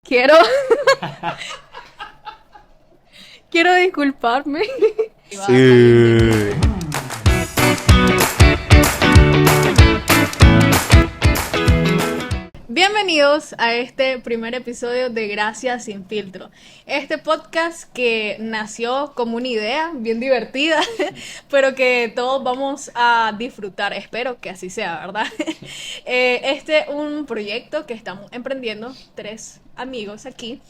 Quiero, quiero disculparme. Sí. Bienvenidos a este primer episodio de Gracias sin filtro. Este podcast que nació como una idea bien divertida, pero que todos vamos a disfrutar. Espero que así sea, ¿verdad? Este es un proyecto que estamos emprendiendo tres amigos aquí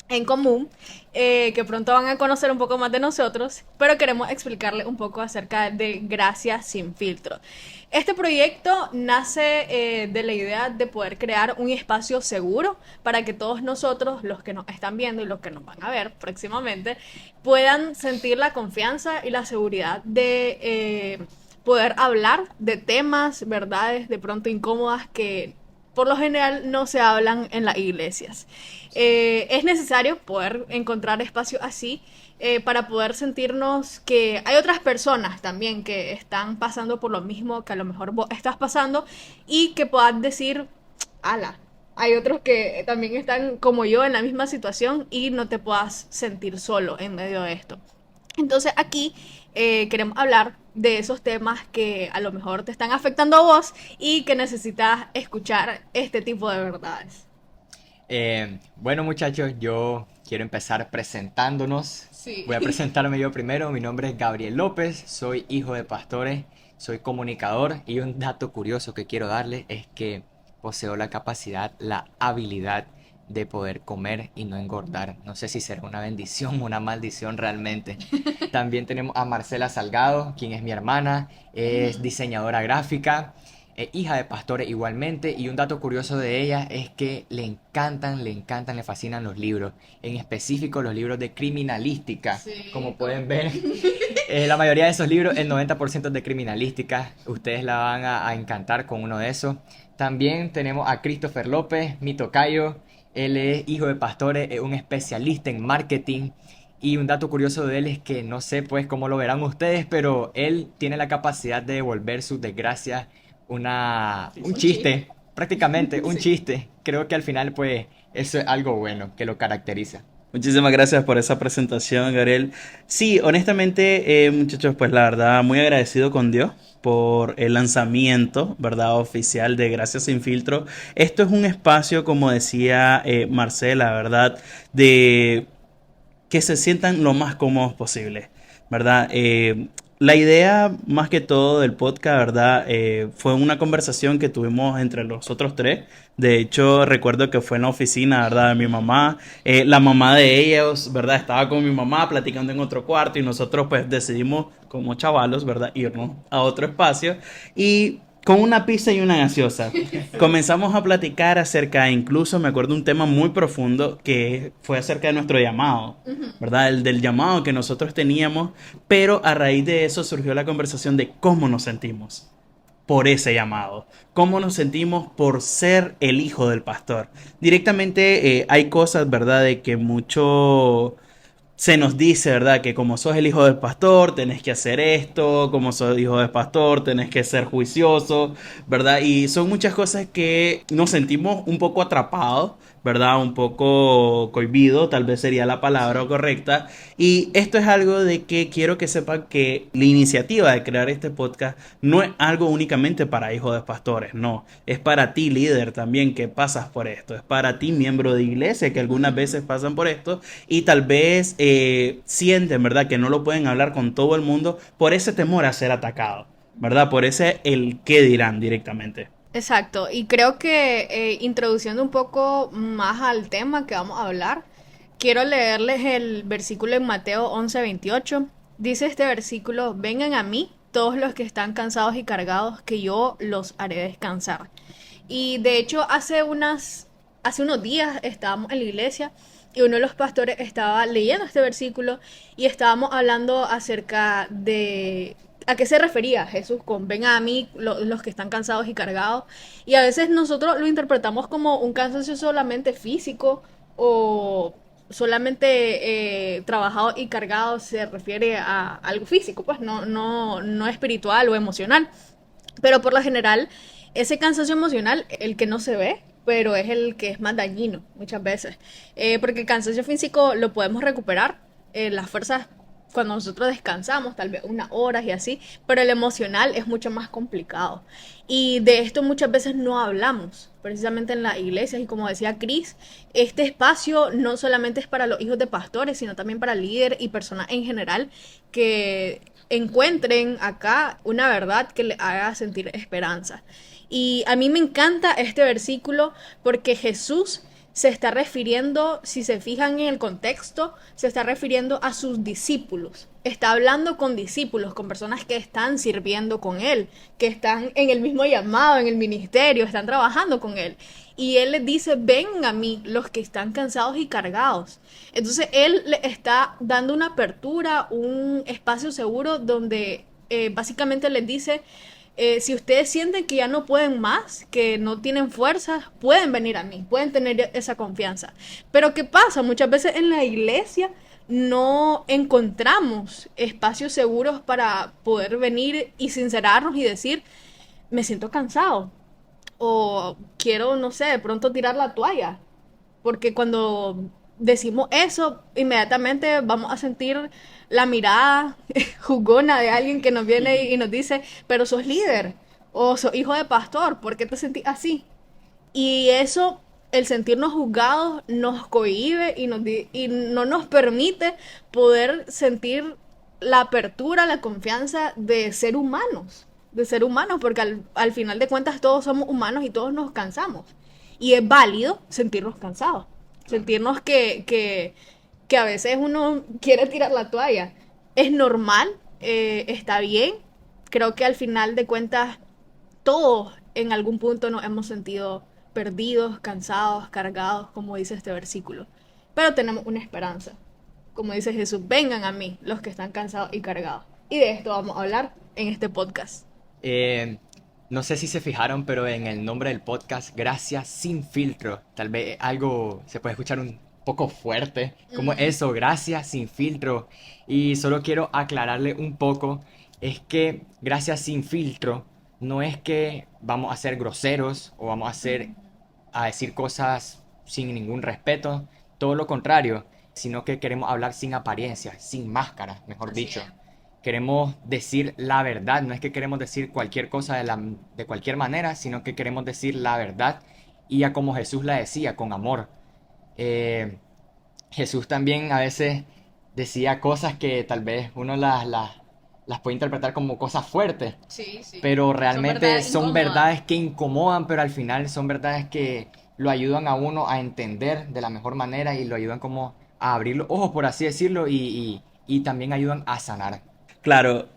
en común, que pronto van a conocer un poco más de nosotros, pero queremos explicarles un poco acerca de Gracias sin filtro. Este proyecto nace de la idea de poder crear un espacio seguro para que todos nosotros, los que nos están viendo y los que nos van a ver próximamente, puedan sentir la confianza y la seguridad de poder hablar de temas, verdades de pronto incómodas que por lo general no se hablan en las iglesias. Es necesario poder encontrar espacios así para poder sentirnos que hay otras personas también que están pasando por lo mismo que a lo mejor vos estás pasando y que puedas decir, ala, hay otros que también están como yo en la misma situación y no te puedas sentir solo en medio de esto. Entonces aquí queremos hablar de esos temas que a lo mejor te están afectando a vos y que necesitas escuchar este tipo de verdades. Bueno, muchachos, yo quiero empezar presentándonos. Sí. Voy a presentarme yo primero. Mi nombre es Gabriel López, soy hijo de pastores, soy comunicador y un dato curioso que quiero darle es que poseo la capacidad, la habilidad de poder comer y no engordar. No sé si será una bendición o una maldición realmente. También tenemos a Marcela Salgado, quien es mi hermana, es diseñadora gráfica, hija de pastores igualmente, y un dato curioso de ella es que le fascinan los libros, en específico los libros de criminalística. Sí. Como pueden ver, la mayoría de esos libros, el 90% es de criminalística, ustedes la van a encantar con uno de esos. También tenemos a Christopher López, mi tocayo, él es hijo de pastores, es un especialista en marketing. Y un dato curioso de él es que no sé pues cómo lo verán ustedes, pero él tiene la capacidad de devolver sus desgracias un chiste, prácticamente un chiste. Creo que al final pues eso es algo bueno que lo caracteriza. Muchísimas gracias por esa presentación, Gabriel. Sí, honestamente, muchachos, pues la verdad, muy agradecido con Dios por el lanzamiento, ¿verdad? Oficial de Gracias sin filtro. Esto es un espacio, como decía Marcela, ¿verdad? De que se sientan lo más cómodos posible, ¿verdad? La idea más que todo del podcast, ¿verdad? Fue una conversación que tuvimos entre los otros tres. De hecho, recuerdo que fue en la oficina, ¿verdad? De mi mamá. La mamá de ellos, ¿verdad? Estaba con mi mamá platicando en otro cuarto y nosotros pues decidimos como chavalos, ¿verdad? Irnos a otro espacio y con una pizza y una gaseosa. Comenzamos a platicar acerca, incluso me acuerdo un tema muy profundo que fue acerca de nuestro llamado, ¿verdad? El del llamado que nosotros teníamos, pero a raíz de eso surgió la conversación de cómo nos sentimos por ese llamado, cómo nos sentimos por ser el hijo del pastor. Directamente hay cosas, ¿verdad? De que mucho se nos dice, ¿verdad? Que como sos el hijo del pastor, tenés que hacer esto, como sos hijo del pastor, tenés que ser juicioso, ¿verdad? Y son muchas cosas que nos sentimos un poco atrapados, ¿verdad? Un poco cohibido, tal vez sería la palabra correcta. Y esto es algo de que quiero que sepan que la iniciativa de crear este podcast no es algo únicamente para hijos de pastores, no. Es para ti, líder, también que pasas por esto. Es para ti, miembro de iglesia, que algunas veces pasan por esto y tal vez sienten, ¿verdad? Que no lo pueden hablar con todo el mundo por ese temor a ser atacado, ¿verdad? Por ese el qué dirán directamente. Exacto, y creo que introduciendo un poco más al tema que vamos a hablar, quiero leerles el versículo en Mateo 11:28. Dice este versículo: vengan a mí todos los que están cansados y cargados, que yo los haré descansar. Y de hecho hace unos días estábamos en la iglesia y uno de los pastores estaba leyendo este versículo y estábamos hablando acerca de a qué se refería Jesús con ven a mí los que están cansados y cargados. Y a veces nosotros lo interpretamos como un cansancio solamente físico o solamente trabajado y cargado se refiere a algo físico, pues no espiritual o emocional. Pero por lo general, ese cansancio emocional, el que no se ve, pero es el que es más dañino muchas veces. Porque el cansancio físico lo podemos recuperar, las fuerzas cuando nosotros descansamos, tal vez unas horas y así, pero el emocional es mucho más complicado. Y de esto muchas veces no hablamos, precisamente en las iglesias. Y como decía Chris, este espacio no solamente es para los hijos de pastores, sino también para líderes y personas en general que encuentren acá una verdad que les haga sentir esperanza. Y a mí me encanta este versículo porque Jesús se está refiriendo, si se fijan en el contexto, se está refiriendo a sus discípulos. Está hablando con discípulos, con personas que están sirviendo con él, que están en el mismo llamado, en el ministerio, están trabajando con él. Y él les dice, ven a mí los que están cansados y cargados. Entonces él le está dando una apertura, un espacio seguro donde básicamente les dice, si ustedes sienten que ya no pueden más, que no tienen fuerzas, pueden venir a mí, pueden tener esa confianza. Pero ¿qué pasa? Muchas veces en la iglesia no encontramos espacios seguros para poder venir y sincerarnos y decir, me siento cansado o quiero, no sé, de pronto tirar la toalla. Porque cuando decimos eso, inmediatamente vamos a sentir la mirada jugona de alguien que nos viene y nos dice, pero sos líder o sos hijo de pastor, ¿por qué te sentís así? Y eso, el sentirnos juzgados, nos cohíbe y no nos permite poder sentir la apertura, la confianza de ser humanos, porque al final de cuentas todos somos humanos y todos nos cansamos. Y es válido sentirnos cansados, sentirnos que a veces uno quiere tirar la toalla. Es normal, está bien. Creo que al final de cuentas todos en algún punto nos hemos sentido perdidos, cansados, cargados, como dice este versículo. Pero tenemos una esperanza. Como dice Jesús, vengan a mí los que están cansados y cargados. Y de esto vamos a hablar en este podcast. No sé si se fijaron, pero en el nombre del podcast, Gracias sin filtro, tal vez algo se puede escuchar un poco fuerte, como eso, Gracias sin filtro. Y solo quiero aclararle un poco, es que Gracias sin filtro no es que vamos a ser groseros o vamos a decir cosas sin ningún respeto, todo lo contrario, sino que queremos hablar sin apariencias, sin máscaras, mejor dicho. Queremos decir la verdad, no es que queremos decir cualquier cosa de cualquier manera, sino que queremos decir la verdad y a como Jesús la decía, con amor. Jesús también a veces decía cosas que tal vez uno las puede interpretar como cosas fuertes, Sí, sí. pero realmente son incómodas. verdades que incomodan, pero al final son verdades que lo ayudan a uno a entender de la mejor manera y lo ayudan como a abrir los ojos, por así decirlo, y también ayudan a sanar. Claro,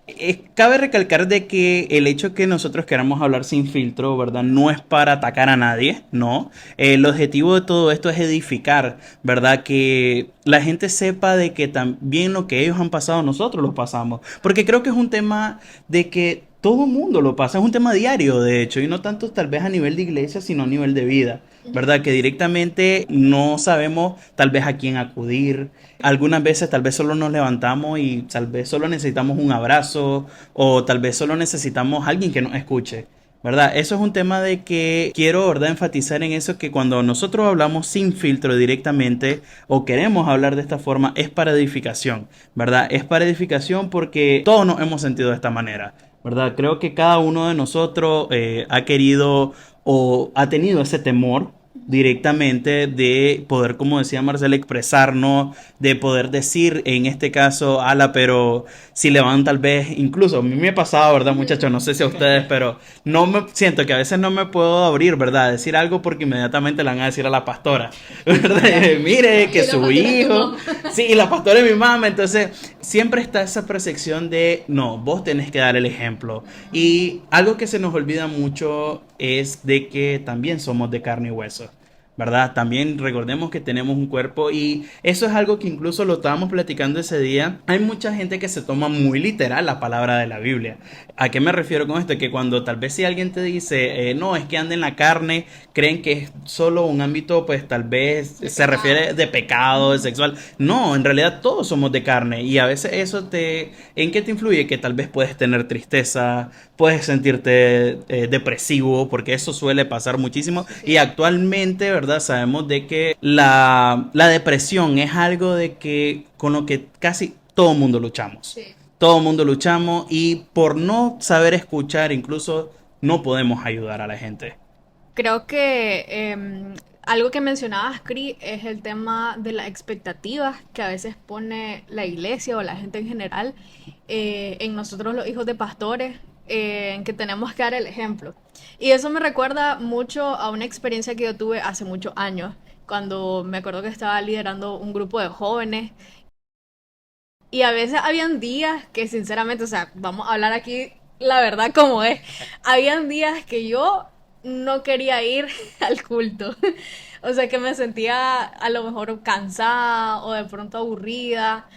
cabe recalcar de que el hecho que nosotros queramos hablar sin filtro, ¿verdad? No es para atacar a nadie, no. El objetivo de todo esto es edificar, ¿verdad? Que la gente sepa de que también lo que ellos han pasado, nosotros lo pasamos. Porque creo que es un tema de que todo el mundo lo pasa, es un tema diario, de hecho, y no tanto tal vez a nivel de iglesia, sino a nivel de vida, ¿verdad? Que directamente no sabemos tal vez a quién acudir. Algunas veces tal vez solo nos levantamos y tal vez solo necesitamos un abrazo o tal vez solo necesitamos alguien que nos escuche, ¿verdad? Eso es un tema de que quiero, ¿verdad?, enfatizar en eso, que cuando nosotros hablamos sin filtro directamente o queremos hablar de esta forma es para edificación, ¿verdad? Es para edificación porque todos nos hemos sentido de esta manera, ¿verdad? Creo que cada uno de nosotros ha querido o ha tenido ese temor directamente de poder, como decía Marcela, expresarnos, de poder decir, en este caso, ala, pero si le van tal vez, incluso a mí me ha pasado, ¿verdad, muchachos? No sé si a ustedes, pero no me siento que a veces no me puedo abrir, ¿verdad? Decir algo porque inmediatamente le van a decir a la pastora, ¿verdad? Mire, que Y la su pastora es tu hijo, mamá. sí, y la pastora es mi mamá, entonces siempre está esa percepción de, no, vos tenés que dar el ejemplo. Y algo que se nos olvida mucho es de que también somos de carne y hueso, ¿verdad? También recordemos que tenemos un cuerpo y eso es algo que incluso lo estábamos platicando ese día. Hay mucha gente que se toma muy literal la palabra de la Biblia. ¿A qué me refiero con esto? Que cuando tal vez si alguien te dice, no, es que anda en la carne, creen que es solo un ámbito, pues tal vez De se pecado. refiere de pecado, de sexual. No, en realidad todos somos de carne y a veces ¿en qué te influye? Que tal vez puedes tener tristeza, puedes sentirte depresivo, porque eso suele pasar muchísimo. Sí, Y sí. actualmente, ¿verdad? Sabemos de que la depresión es algo de que con lo que casi todo mundo luchamos. Sí. Todo mundo luchamos y por no saber escuchar, incluso no podemos ayudar a la gente. Creo que algo que mencionabas, Cris, es el tema de las expectativas que a veces pone la iglesia o la gente en general en nosotros los hijos de pastores, en que tenemos que dar el ejemplo. Y eso me recuerda mucho a una experiencia que yo tuve hace muchos años, cuando me acuerdo que estaba liderando un grupo de jóvenes y a veces habían días que sinceramente, o sea, vamos a hablar aquí la verdad como es. Habían días que yo no quería ir al culto. O sea, que me sentía a lo mejor cansada o de pronto aburrida.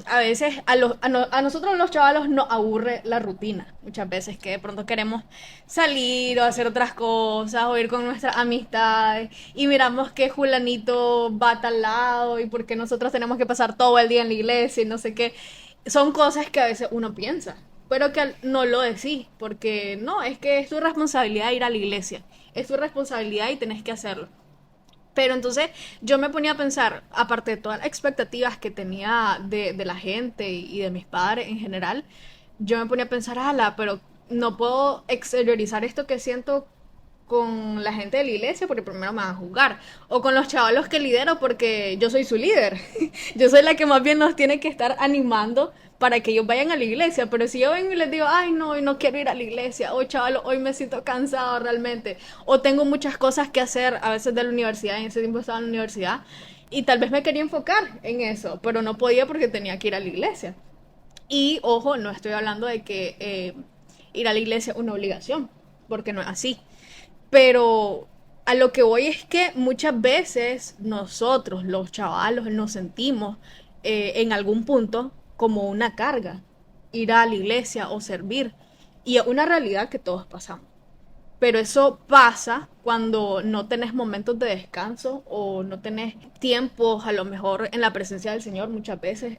A veces a nosotros los chavalos nos aburre la rutina. Muchas veces que de pronto queremos salir o hacer otras cosas o ir con nuestras amistades y miramos que Julanito va a tal lado y porque nosotros tenemos que pasar todo el día en la iglesia y no sé qué. Son cosas que a veces uno piensa, pero que no lo decís, porque no, es que es tu responsabilidad ir a la iglesia, es tu responsabilidad y tenés que hacerlo. Pero entonces yo me ponía a pensar, aparte de todas las expectativas que tenía de la gente y de mis padres en general, yo me ponía a pensar, ala, pero no puedo exteriorizar esto que siento con la gente de la iglesia porque primero me van a juzgar. O con los chavalos que lidero porque yo soy su líder. Yo soy la que más bien nos tiene que estar animando para que ellos vayan a la iglesia. Pero si yo vengo y les digo, ay no, hoy no quiero ir a la iglesia, o chavalos, hoy me siento cansado realmente, o tengo muchas cosas que hacer a veces de la universidad, en ese tiempo estaba en la universidad, y tal vez me quería enfocar en eso, pero no podía porque tenía que ir a la iglesia. Y ojo, no estoy hablando de que ir a la iglesia es una obligación, porque no es así. Pero a lo que voy es que muchas veces nosotros, los chavalos, nos sentimos en algún punto como una carga, ir a la iglesia o servir. Y es una realidad que todos pasamos. Pero eso pasa cuando no tenés momentos de descanso o no tenés tiempos a lo mejor en la presencia del Señor muchas veces,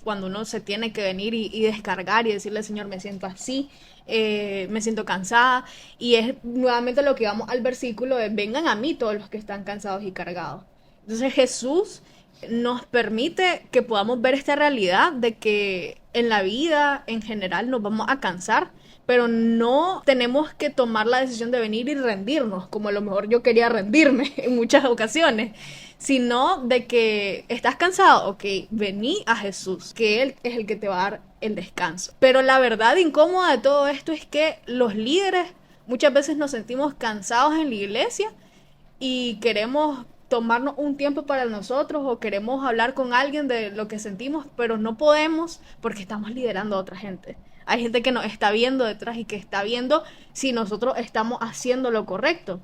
cuando uno se tiene que venir y descargar y decirle, Señor, me siento así, me siento cansada. Y es nuevamente lo que vamos al versículo de, vengan a mí todos los que están cansados y cargados. Entonces Jesús nos permite que podamos ver esta realidad de que en la vida en general nos vamos a cansar, pero no tenemos que tomar la decisión de venir y rendirnos, como a lo mejor yo quería rendirme en muchas ocasiones, sino de que estás cansado, ok, vení a Jesús, que Él es el que te va a dar el descanso. Pero la verdad incómoda de todo esto es que los líderes muchas veces nos sentimos cansados en la iglesia y queremos tomarnos un tiempo para nosotros o queremos hablar con alguien de lo que sentimos, pero no podemos porque estamos liderando a otra gente. Hay gente que nos está viendo detrás y que está viendo si nosotros estamos haciendo lo correcto.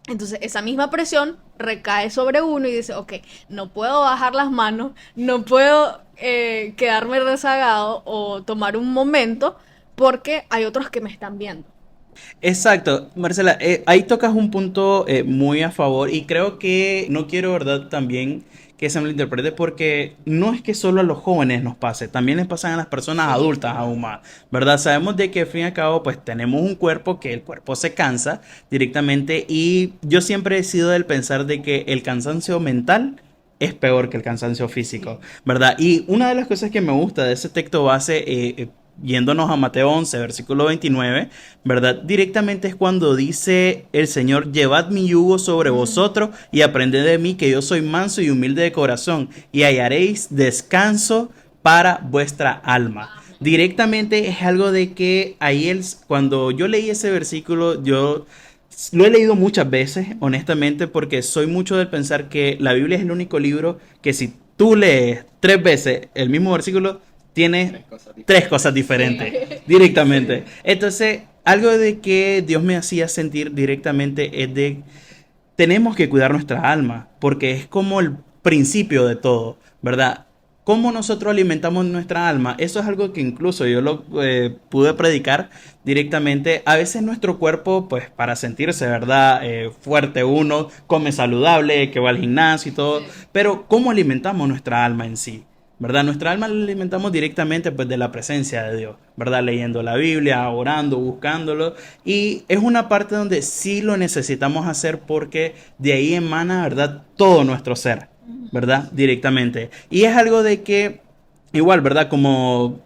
Entonces esa misma presión recae sobre uno y dice, ok, no puedo bajar las manos, no puedo quedarme rezagado o tomar un momento porque hay otros que me están viendo. Exacto, Marcela, ahí tocas un punto muy a favor y creo que no quiero, ¿verdad? También que se me lo interprete porque no es que solo a los jóvenes nos pase, también les pasan a las personas Sí, adultas aún más, ¿verdad? Sabemos de que al fin y al cabo pues tenemos un cuerpo que el cuerpo se cansa directamente y yo siempre he sido del pensar de que el cansancio mental es peor que el cansancio físico, ¿verdad? Y una de las cosas que me gusta de ese texto base, yéndonos a Mateo 11, versículo 29, ¿verdad? Directamente es cuando dice el Señor, llevad mi yugo sobre vosotros y aprended de mí que yo soy manso y humilde de corazón y hallaréis descanso para vuestra alma. Directamente es algo de que cuando yo leí ese versículo, yo lo he leído muchas veces, honestamente, porque soy mucho del pensar que la Biblia es el único libro que si tú lees 3 veces el mismo versículo, tiene tres cosas diferentes sí. directamente. Entonces, algo de que Dios me hacía sentir directamente es de tenemos que cuidar nuestra alma, porque es como el principio de todo, ¿verdad? ¿Cómo nosotros alimentamos nuestra alma? Eso es algo que incluso yo lo pude predicar directamente. A veces nuestro cuerpo, pues para sentirse, ¿verdad? Fuerte uno, come saludable, que va al gimnasio y todo, pero ¿cómo alimentamos nuestra alma en sí? ¿Verdad? Nuestra alma la alimentamos directamente pues de la presencia de Dios, ¿verdad? Leyendo la Biblia, orando, buscándolo. Y es una parte donde sí lo necesitamos hacer porque de ahí emana, ¿verdad? Todo nuestro ser, ¿verdad? Directamente. Y es algo de que, igual, ¿verdad? Como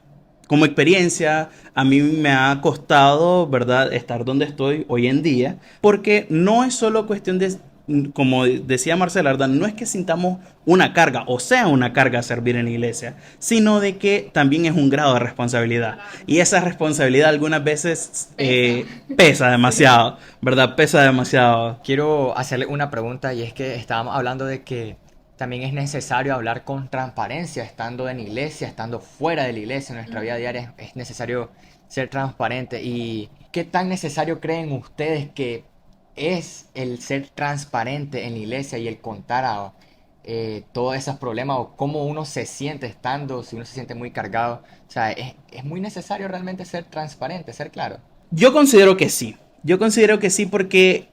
experiencia, a mí me ha costado, ¿verdad? Estar donde estoy hoy en día, porque no es solo cuestión de, como decía Marcela, ¿verdad? No es que sintamos una carga, o sea, una carga servir en la iglesia, sino de que también es un grado de responsabilidad. Y esa responsabilidad algunas veces pesa demasiado, ¿verdad? Pesa demasiado. Quiero hacerle una pregunta y es que estábamos hablando de que también es necesario hablar con transparencia, estando en iglesia, estando fuera de la iglesia, en nuestra vida diaria es necesario ser transparente. ¿Y qué tan necesario creen ustedes que es el ser transparente en la iglesia y el contar todos esos problemas o cómo uno se siente estando, si uno se siente muy cargado? O sea, es muy necesario realmente ser transparente, ser claro. Yo considero que sí. Yo considero que sí porque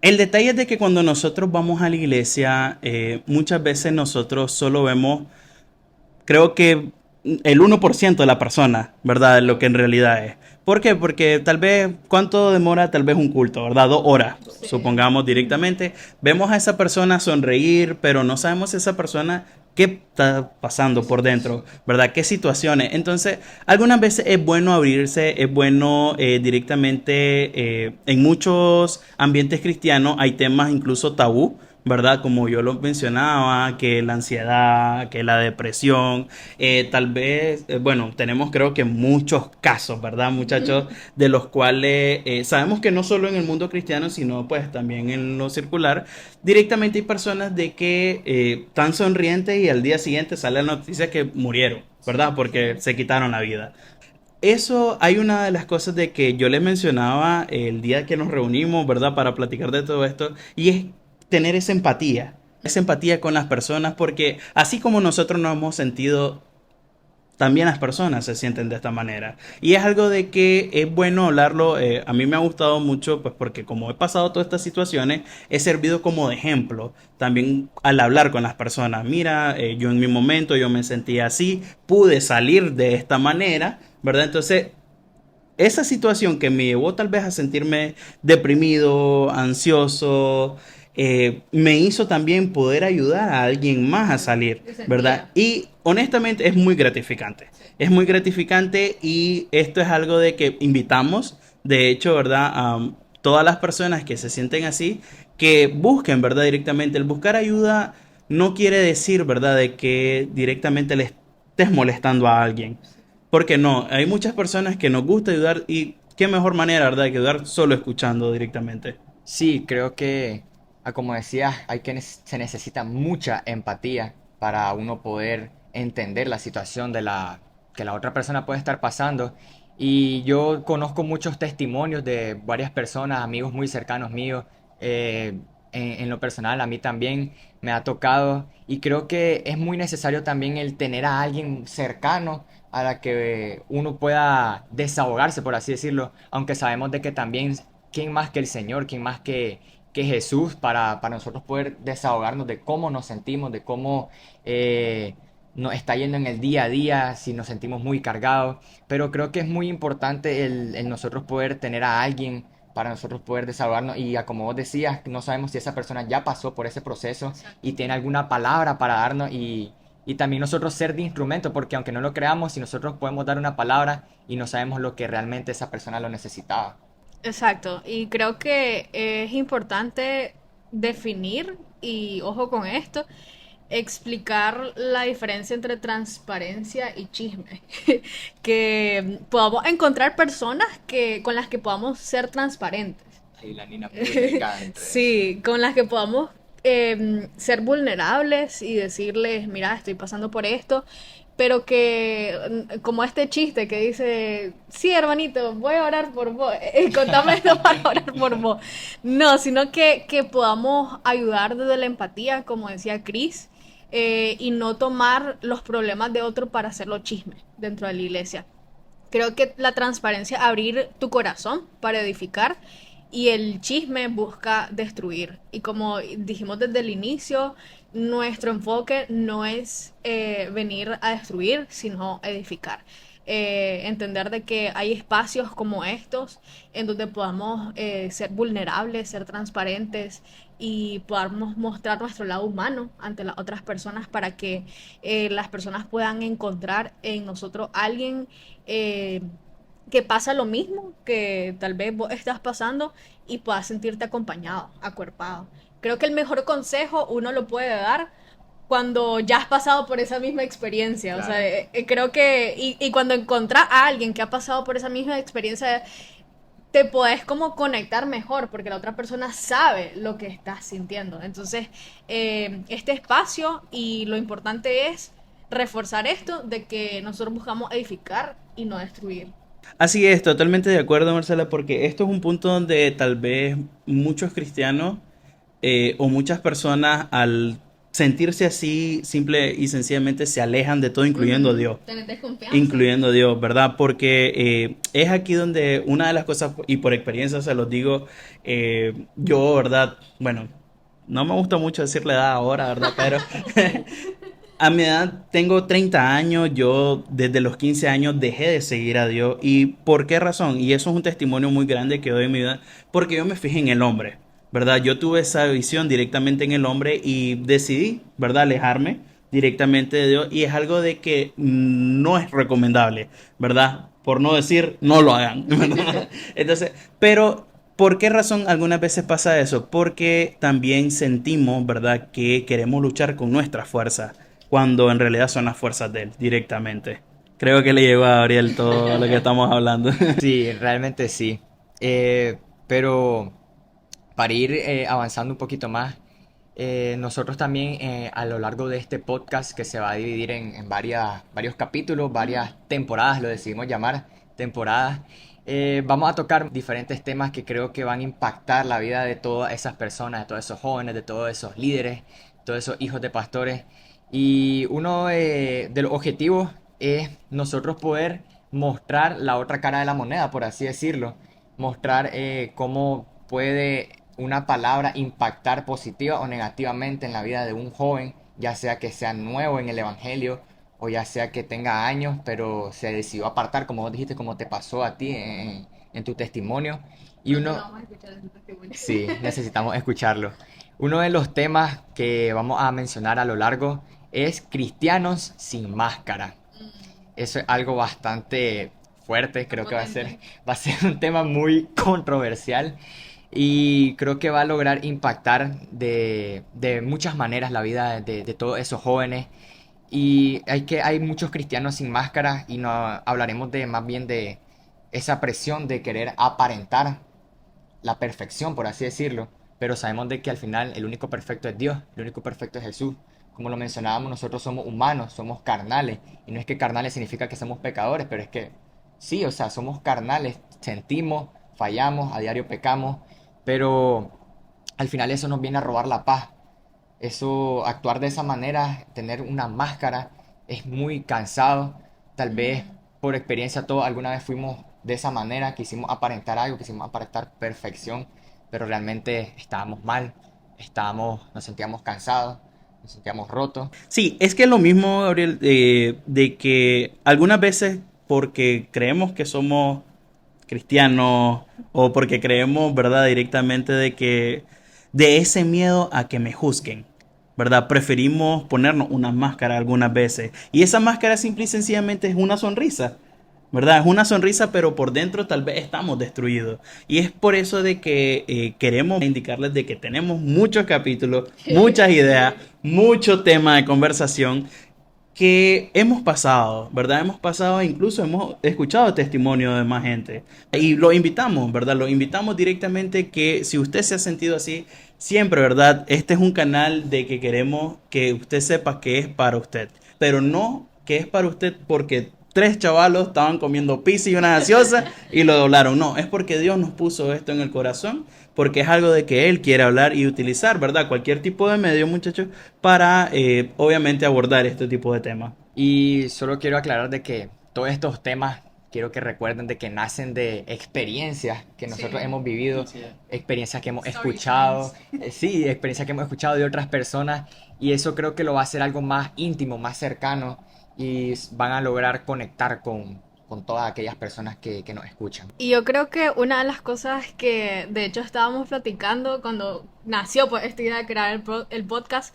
el detalle es de que cuando nosotros vamos a la iglesia, muchas veces nosotros solo vemos, creo que el 1% de la persona, ¿verdad? De lo que en realidad es. ¿Por qué? Porque tal vez, ¿cuánto demora tal vez un culto, ¿verdad? 2 horas, supongamos directamente. Vemos a esa persona sonreír, pero no sabemos si esa persona qué está pasando por dentro, ¿verdad? ¿Qué situaciones? Entonces, algunas veces es bueno abrirse, es bueno directamente, en muchos ambientes cristianos hay temas incluso tabú, ¿verdad? Como yo lo mencionaba, que la ansiedad, que la depresión, tal vez, bueno, tenemos creo que muchos casos, ¿verdad, muchachos? De los cuales sabemos que no solo en el mundo cristiano, sino pues también en lo circular, directamente hay personas de que están sonrientes y al día siguiente sale la noticia que murieron, ¿verdad? Porque se quitaron la vida. Eso hay una de las cosas de que yo les mencionaba el día que nos reunimos, ¿verdad? Para platicar de todo esto, y es tener esa empatía con las personas, porque así como nosotros nos hemos sentido, también las personas se sienten de esta manera. Y es algo de que es bueno hablarlo. A mí me ha gustado mucho, pues porque como he pasado todas estas situaciones, he servido como de ejemplo también al hablar con las personas. Mira, yo en mi momento yo me sentía así, pude salir de esta manera, ¿verdad? Entonces, esa situación que me llevó tal vez a sentirme deprimido, ansioso, me hizo también poder ayudar a alguien más a salir, ¿verdad? Y honestamente es muy gratificante. Es muy gratificante y esto es algo de que invitamos, de hecho, ¿verdad? A todas las personas que se sienten así, que busquen, ¿verdad? Directamente. El buscar ayuda no quiere decir, ¿verdad? De que directamente le estés molestando a alguien. Porque no, hay muchas personas que nos gusta ayudar y qué mejor manera, ¿verdad? Que ayudar solo escuchando directamente. Sí, creo que, como decías, se necesita mucha empatía para uno poder entender la situación que la otra persona puede estar pasando. Y yo conozco muchos testimonios de varias personas, amigos muy cercanos míos. En lo personal, a mí también me ha tocado. Y creo que es muy necesario también el tener a alguien cercano a la que uno pueda desahogarse, por así decirlo. Aunque sabemos de que también quién más que el Señor, quién más que Jesús para nosotros poder desahogarnos de cómo nos sentimos, de cómo nos está yendo en el día a día, si nos sentimos muy cargados. Pero creo que es muy importante el nosotros poder tener a alguien para nosotros poder desahogarnos y como vos decías, no sabemos si esa persona ya pasó por ese proceso y tiene alguna palabra para darnos y también nosotros ser de instrumento, porque aunque no lo creamos, si nosotros podemos dar una palabra y no sabemos lo que realmente esa persona lo necesitaba. Exacto, y creo que es importante definir, y ojo con esto, explicar la diferencia entre transparencia y chisme. Que podamos encontrar personas con las que podamos ser transparentes. Ahí la Nina pública entre... Sí, con las que podamos ser vulnerables y decirles, mira, estoy pasando por esto, pero que, como este chiste que dice, sí, hermanito, voy a orar por vos, contame esto para orar por vos. No, sino que podamos ayudar desde la empatía, como decía Chris, y no tomar los problemas de otro para hacerlo chisme dentro de la iglesia. Creo que la transparencia, abrir tu corazón para edificar, y el chisme busca destruir. Y como dijimos desde el inicio, nuestro enfoque no es venir a destruir, sino edificar. Entender de que hay espacios como estos en donde podamos ser vulnerables, ser transparentes y podamos mostrar nuestro lado humano ante las otras personas para que las personas puedan encontrar en nosotros alguien que pasa lo mismo que tal vez vos estás pasando y puedas sentirte acompañado, acuerpado. Creo que el mejor consejo uno lo puede dar cuando ya has pasado por esa misma experiencia. Claro. O sea, creo que, y cuando encontrás a alguien que ha pasado por esa misma experiencia, te podés como conectar mejor porque la otra persona sabe lo que estás sintiendo. Entonces, este espacio, y lo importante es reforzar esto de que nosotros buscamos edificar y no destruir. Así es, totalmente de acuerdo, Marcela, porque esto es un punto donde tal vez muchos cristianos o muchas personas al sentirse así, simple y sencillamente se alejan de todo, incluyendo a Dios. Tener desconfianza. Incluyendo a Dios, ¿verdad? Porque es aquí donde una de las cosas, y por experiencia se los digo, yo, ¿verdad? Bueno, no me gusta mucho decir la edad ahora, ¿verdad? Pero a mi edad tengo 30 años, yo desde los 15 años dejé de seguir a Dios. ¿Y por qué razón? Y eso es un testimonio muy grande que doy en mi vida, porque yo me fijé en el hombre, ¿verdad? Yo tuve esa visión directamente en el hombre y decidí, ¿verdad?, alejarme directamente de Dios, y es algo de que no es recomendable, ¿verdad? Por no decir, no lo hagan, ¿verdad? Entonces, pero ¿por qué razón algunas veces pasa eso? Porque también sentimos, ¿verdad?, que queremos luchar con nuestras fuerzas, cuando en realidad son las fuerzas de Él directamente. Creo que le llegó a Gabriel todo lo que estamos hablando. Sí, realmente sí. Pero para ir avanzando un poquito más, nosotros también a lo largo de este podcast, que se va a dividir en varios capítulos, varias temporadas, lo decidimos llamar temporadas, vamos a tocar diferentes temas que creo que van a impactar la vida de todas esas personas, de todos esos jóvenes, de todos esos líderes, todos esos hijos de pastores. Y uno de los objetivos es nosotros poder mostrar la otra cara de la moneda, por así decirlo. Mostrar cómo puede una palabra impactar positiva o negativamente en la vida de un joven, ya sea que sea nuevo en el evangelio o ya sea que tenga años pero se decidió apartar, como vos dijiste, como te pasó a ti en tu testimonio. Y uno... Vamos a escuchar ese testimonio. Sí, necesitamos escucharlo. Uno de los temas que vamos a mencionar a lo largo es cristianos sin máscara. Eso es algo bastante fuerte, creo que va a ser un tema muy controversial. Y creo que va a lograr impactar de muchas maneras la vida de todos esos jóvenes. Y hay muchos cristianos sin máscara, y no hablaremos más bien de esa presión de querer aparentar la perfección, por así decirlo. Pero sabemos de que al final el único perfecto es Dios, el único perfecto es Jesús. Como lo mencionábamos, nosotros somos humanos, somos carnales. Y no es que carnales significa que somos pecadores, pero es que sí, o sea, somos carnales, sentimos, fallamos, a diario pecamos. Pero al final eso nos viene a robar la paz. Eso, actuar de esa manera, tener una máscara, es muy cansado. Tal vez por experiencia todos alguna vez fuimos de esa manera, quisimos aparentar algo, quisimos aparentar perfección, pero realmente estábamos mal, nos sentíamos cansados, nos sentíamos rotos. Sí, es que es lo mismo, Gabriel, de que algunas veces porque creemos que somos cristianos o porque creemos, ¿verdad?, directamente de ese miedo a que me juzguen, ¿verdad? Preferimos ponernos una máscara algunas veces, y esa máscara simple y sencillamente es una sonrisa, ¿verdad? Es una sonrisa, pero por dentro tal vez estamos destruidos. Y es por eso de que queremos indicarles de que tenemos muchos capítulos, muchas ideas, mucho tema de conversación que hemos pasado, ¿verdad? Hemos pasado, incluso hemos escuchado testimonios de más gente. Y lo invitamos, ¿verdad? Lo invitamos directamente, que si usted se ha sentido así, siempre, ¿verdad? Este es un canal de que queremos que usted sepa que es para usted. Pero no que es para usted porque tres chavalos estaban comiendo pizza y una gaseosa y lo doblaron. No, es porque Dios nos puso esto en el corazón, porque es algo de que Él quiere hablar y utilizar, ¿verdad? Cualquier tipo de medio, muchachos, para obviamente abordar este tipo de temas. Y solo quiero aclarar de que todos estos temas, quiero que recuerden de que nacen de experiencias que nosotros hemos vivido, experiencias que hemos escuchado, sí, experiencias que hemos escuchado de otras personas, y eso creo que lo va a hacer algo más íntimo, más cercano, y van a lograr conectar con todas aquellas personas que nos escuchan. Y yo creo que una de las cosas que de hecho estábamos platicando cuando nació pues esta idea de crear el podcast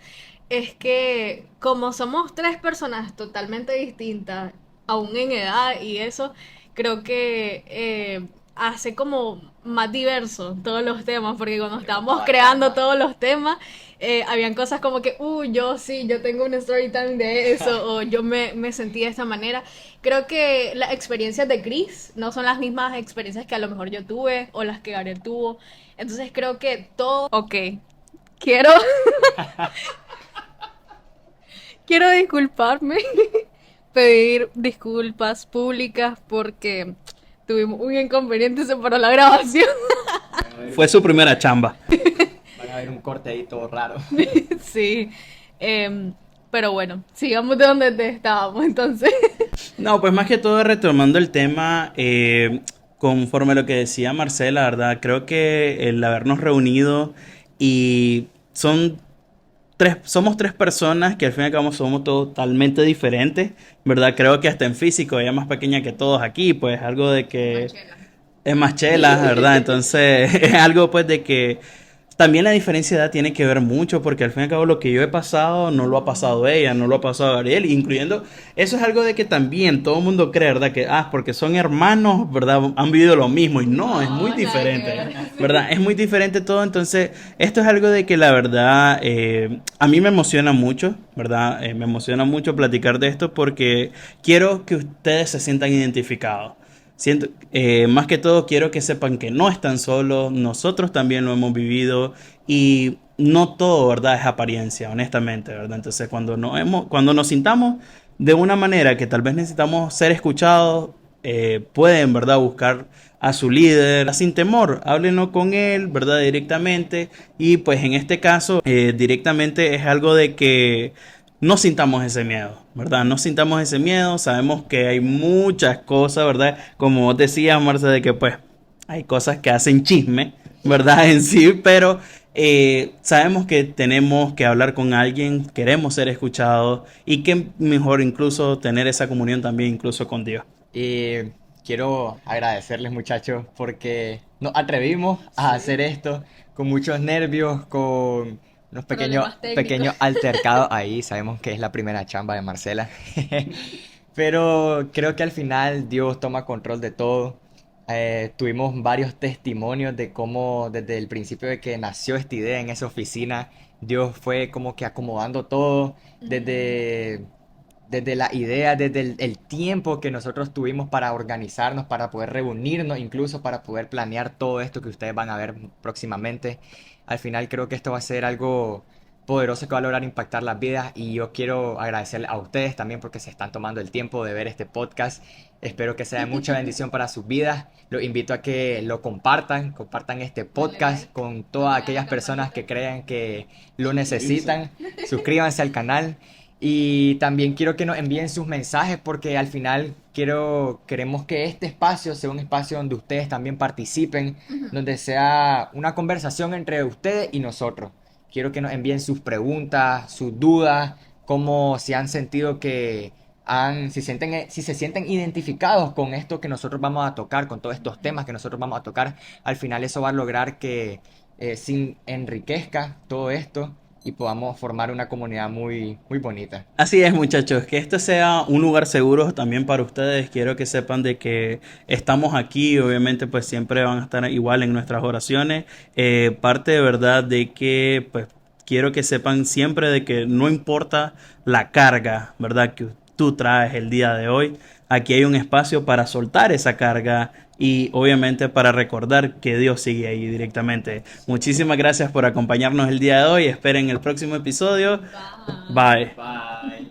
es que como somos tres personas totalmente distintas, aún en edad y eso, creo que hace como más diverso todos los temas, porque cuando estábamos creando todos los temas, habían cosas como que, yo tengo un story time de eso, o yo me sentí de esta manera. Creo que las experiencias de Chris no son las mismas experiencias que a lo mejor yo tuve, o las que Gabriel tuvo. Entonces creo que todo... Ok, quiero... quiero disculparme, pedir disculpas públicas porque tuvimos un inconveniente, se paró la grabación. Fue su primera chamba. Van a ver un corte ahí todo raro. Sí, pero bueno, sigamos de donde estábamos entonces. No, pues más que todo retomando el tema, conforme a lo que decía Marcela, ¿verdad? Creo que el habernos reunido y somos tres personas que al fin y al cabo somos totalmente diferentes, ¿verdad? Creo que hasta en físico ella es más pequeña que todos aquí, pues algo de que es más chela, ¿verdad? Entonces es algo pues de que también la diferencia de edad tiene que ver mucho, porque al fin y al cabo lo que yo he pasado no lo ha pasado ella, no lo ha pasado Gabriel, incluyendo, eso es algo de que también todo el mundo cree, ¿verdad? Que, porque son hermanos, ¿verdad? Han vivido lo mismo, y no, es muy diferente, ¿verdad? Es muy diferente todo, entonces, esto es algo de que la verdad, a mí me emociona mucho, ¿verdad? Me emociona mucho platicar de esto porque quiero que ustedes se sientan identificados. Más que todo quiero que sepan que no están solos, nosotros también lo hemos vivido y no todo, ¿verdad? Es apariencia, honestamente, ¿verdad? Entonces cuando nos sintamos de una manera que tal vez necesitamos ser escuchados, pueden, ¿verdad? Buscar a su líder sin temor, háblenlo con él, ¿verdad? Directamente, y pues en este caso directamente es algo de que no sintamos ese miedo, ¿verdad? No sintamos ese miedo, sabemos que hay muchas cosas, ¿verdad? Como vos decías, Marce, de que pues hay cosas que hacen chisme, ¿verdad? En sí, pero sabemos que tenemos que hablar con alguien, queremos ser escuchados y que mejor incluso tener esa comunión también incluso con Dios. Y quiero agradecerles, muchachos, porque nos atrevimos a hacer esto con muchos nervios, con unos pequeños altercados ahí. Sabemos que es la primera chamba de Marcela. Pero creo que al final Dios toma control de todo. Tuvimos varios testimonios de cómo desde el principio de que nació esta idea en esa oficina, Dios fue como que acomodando todo desde la idea, desde el tiempo que nosotros tuvimos para organizarnos, para poder reunirnos, incluso para poder planear todo esto que ustedes van a ver próximamente. Al final creo que esto va a ser algo poderoso que va a lograr impactar las vidas, y yo quiero agradecerles a ustedes también porque se están tomando el tiempo de ver este podcast. Espero que sea de mucha bendición para sus vidas. Los invito a que lo compartan este podcast con todas aquellas personas que crean que lo necesitan. Suscríbanse al canal. Y también quiero que nos envíen sus mensajes, porque al final queremos que este espacio sea un espacio donde ustedes también participen, donde sea una conversación entre ustedes y nosotros. Quiero que nos envíen sus preguntas, sus dudas, cómo se han sentido si se sienten identificados con esto que nosotros vamos a tocar, con todos estos temas que nosotros vamos a tocar. Al final eso va a lograr que enriquezca todo esto y podamos formar una comunidad muy, muy bonita. Así es, muchachos, que este sea un lugar seguro también para ustedes. Quiero que sepan de que estamos aquí, obviamente pues siempre van a estar igual en nuestras oraciones. Parte de verdad de que pues quiero que sepan siempre de que no importa la carga, ¿verdad? Que tú traes el día de hoy. Aquí hay un espacio para soltar esa carga y obviamente para recordar que Dios sigue ahí directamente. Muchísimas gracias por acompañarnos el día de hoy. Esperen el próximo episodio. Bye. Bye.